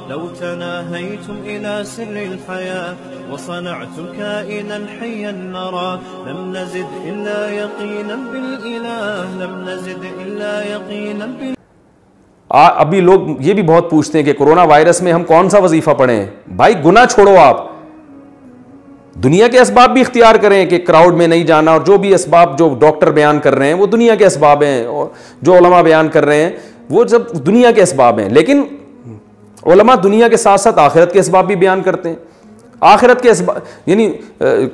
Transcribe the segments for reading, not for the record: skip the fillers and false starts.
لو تناهيتم إلى سر الحياة وصنعتم كائنا حيا نرى لم نزد إلا يقينا بالإله لم نزد إلا يقينا بالإله. ابھی لوگ یہ بھی بہت پوچھتے ہیں کہ کرونا وائرس میں ہم کون سا وظیفہ پڑھیں. بھائی گناہ چھوڑو, آپ دنیا کے اسباب بھی اختیار کریں کہ کراؤڈ میں نہیں جانا, اور جو بھی اسباب جو ڈاکٹر بیان کر رہے ہیں وہ دنیا کے اسباب ہیں, اور جو علماء بیان کر رہے ہیں وہ سب دنیا کے اسباب ہیں. لیکن علماء دنیا کے ساتھ ساتھ آخرت کے اسباب بھی بیان کرتے ہیں. آخرت کے اسباب یعنی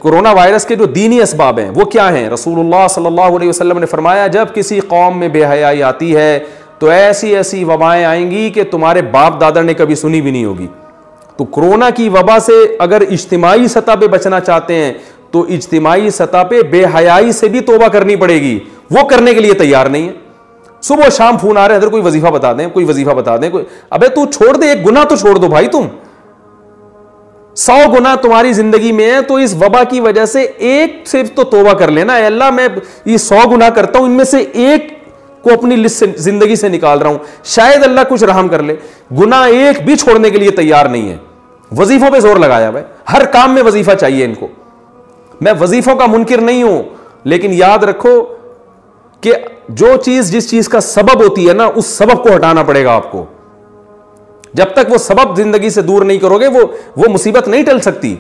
کرونا وائرس کے جو دینی اسباب ہیں وہ کیا ہیں؟ رسول اللہ صلی اللہ علیہ وسلم نے فرمایا جب کسی قوم میں بے حیائی آتی ہے تو ایسی ایسی وبائیں آئیں گی کہ تمہارے باپ دادا نے کبھی سنی بھی نہیں ہوگی. تو کرونا کی وبا سے اگر اجتماعی سطح پہ بچنا چاہتے ہیں تو اجتماعی سطح پہ بے حیائی سے بھی توبہ کرنی پڑے گی. وہ کرنے کے لیے تیار نہیں ہے. صبح و شام فون آ رہے ہیں, ادھر کوئی وظیفہ بتا دیں, کوئی وظیفہ بتا دیں, کوئی ابے تو چھوڑ دے, ایک گناہ تو چھوڑ دو بھائی. تم 100 گناہ تمہاری زندگی میں ہے تو اس وبا کی وجہ سے ایک صرف تو توبہ کر لینا. اے اللہ میں یہ 100 گناہ کرتا ہوں, ان میں سے ایک کو اپنی لسٹ سے زندگی سے نکال رہا ہوں, شاید اللہ کچھ رحم کر لے. گناہ ایک بھی چھوڑنے کے لیے تیار نہیں ہے. وظیفوں پہ زور لگایا بھائی, ہر کام میں وظیفہ چاہیے ان کو. میں وظیفوں کا منکر نہیں ہوں, لیکن یاد رکھو کہ جو چیز جس چیز کا سبب ہوتی ہے نا, اس سبب کو ہٹانا پڑے گا آپ کو. جب تک وہ سبب زندگی سے دور نہیں کرو گے وہ مصیبت نہیں ٹل سکتی.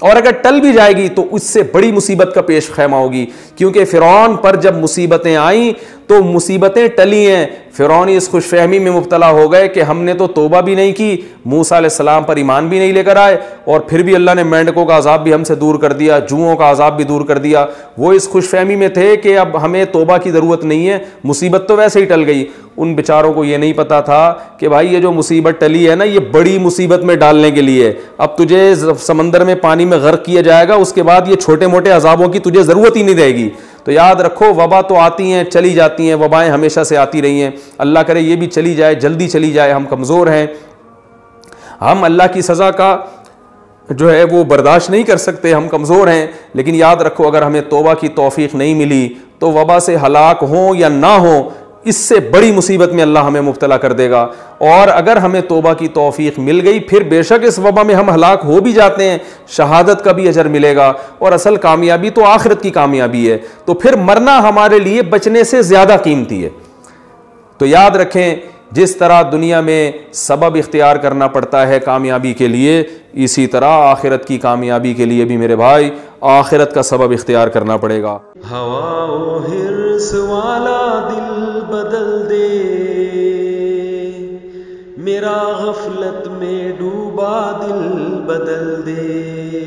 اور اگر ٹل بھی جائے گی تو اس سے بڑی مصیبت کا پیش خیمہ ہوگی. کیونکہ فرعون پر جب مصیبتیں آئیں تو مصیبتیں ٹلی ہیں. فرعون اس خوش فہمی میں مبتلا ہو گئے کہ ہم نے تو توبہ بھی نہیں کی, موسیٰ علیہ السلام پر ایمان بھی نہیں لے کر آئے, اور پھر بھی اللہ نے مینڈکوں کا عذاب بھی ہم سے دور کر دیا, جوؤں کا عذاب بھی دور کر دیا. وہ اس خوش فہمی میں تھے کہ اب ہمیں توبہ کی ضرورت نہیں ہے, مصیبت تو ویسے ہی ٹل گئی. ان بیچاروں کو یہ نہیں پتا تھا کہ بھائی یہ جو مصیبت ٹلی ہے نا, یہ بڑی مصیبت میں ڈالنے کے لیے. اب تجھے سمندر میں پانی میں غرق کیا جائے گا, اس کے بعد یہ چھوٹے موٹے عذابوں کی تجھے ضرورت ہی نہیں رہے گی. تو یاد رکھو وبا تو آتی ہیں چلی جاتی ہیں, وبائیں ہمیشہ سے آتی رہی ہیں. اللہ کرے یہ بھی چلی جائے, جلدی چلی جائے. ہم کمزور ہیں, ہم اللہ کی سزا کا جو ہے وہ برداشت نہیں کر سکتے, ہم کمزور ہیں. لیکن یاد رکھو اگر ہمیں توبہ کی توفیق نہیں ملی تو وبا سے ہلاک ہوں یا نہ ہوں, اس سے بڑی مصیبت میں اللہ ہمیں مبتلا کر دے گا. اور اگر ہمیں توبہ کی توفیق مل گئی, پھر بے شک اس وبا میں ہم ہلاک ہو بھی جاتے ہیں, شہادت کا بھی اجر ملے گا, اور اصل کامیابی تو آخرت کی کامیابی ہے. تو پھر مرنا ہمارے لیے بچنے سے زیادہ قیمتی ہے. تو یاد رکھیں جس طرح دنیا میں سبب اختیار کرنا پڑتا ہے کامیابی کے لیے, اسی طرح آخرت کی کامیابی کے لیے بھی میرے بھائی آخرت کا سبب اختیار کرنا پڑے گا. ہوا و حرص والا دل بدل دے, میرا غفلت میں ڈوبا دل بدل دے.